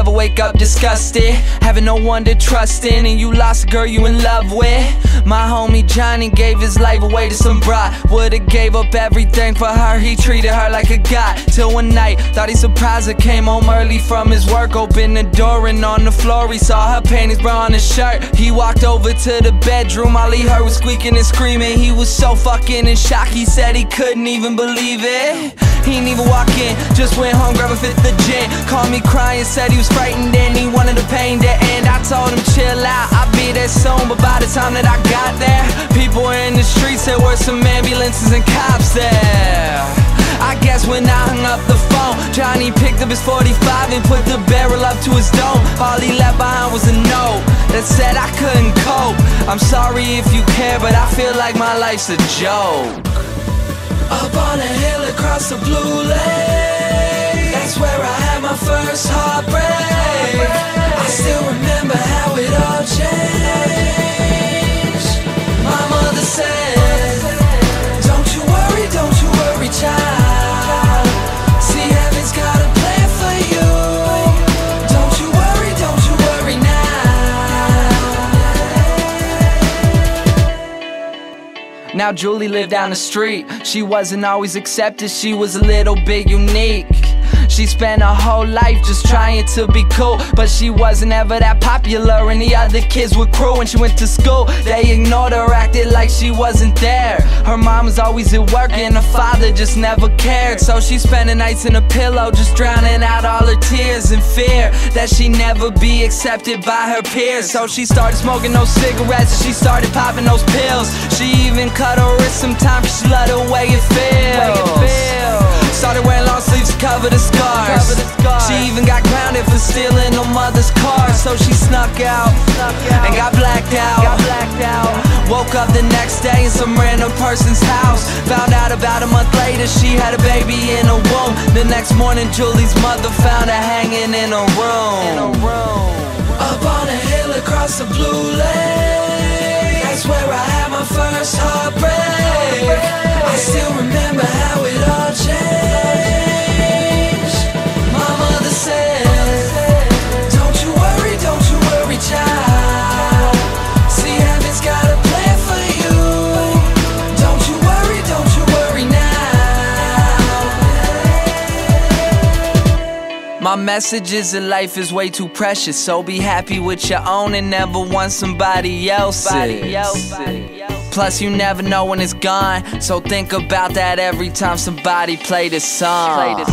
never wake up disgusted, having no one to trust in, and you lost a girl you in love with. My homie Johnny gave his life away to some broad. Would've gave up everything for her, he treated her like a god. Till one night, thought he surprised her, came home early from his work, opened the door and on the floor he saw her panties, bra on his shirt. He walked over to the bedroom, all he heard was squeaking and screaming. He was so fucking in shock, he said he couldn't even believe it. He didn't even walk in, just went home, grabbed a fifth of gin. Called me crying, said he was frightened and he wanted the pain to end. I told him chill out, I'll be there soon. But by the time that I got there, people were in the streets, there were some ambulances and cops there. I guess when I hung up the phone, Johnny picked up his 45 and put the barrel up to his dome. All he left behind was a note that said I couldn't cope. I'm sorry if you care, but I feel like my life's a joke. Up on a hill across the blue lake, that's where I had my first heartbreak. I still remember how it all changed. My mother said, don't you worry, child. See, heaven's got a plan for you. Don't you worry now. Now Julie lived down the street. She wasn't always accepted, she was a little bit unique. She spent her whole life just trying to be cool, but she wasn't ever that popular and the other kids were cruel. When she went to school, they ignored her, acted like she wasn't there. Her mom was always at work and her father just never cared. So she spent the nights in a pillow, just drowning out all her tears in fear that she'd never be accepted by her peers. So she started smoking those cigarettes and she started popping those pills. She even cut her wrist sometimes cause she loved the way it feels. Started wearing long sleeves to cover the scars. She even got grounded for stealing her mother's car. So she snuck out and got blacked out. Woke up the next day in some random person's house. Found out about a month later she had a baby in her womb. The next morning Julie's mother found her hanging in her room. Up on a hill across the blue lake, that's where I had my first heartbreak. I still remember how it all changed. My mother said, don't you worry, child. See, heaven's got a plan for you. Don't you worry now. My message is that life is way too precious, so be happy with your own and never want somebody else's. Plus you never know when it's gone, so think about that every time somebody play this song.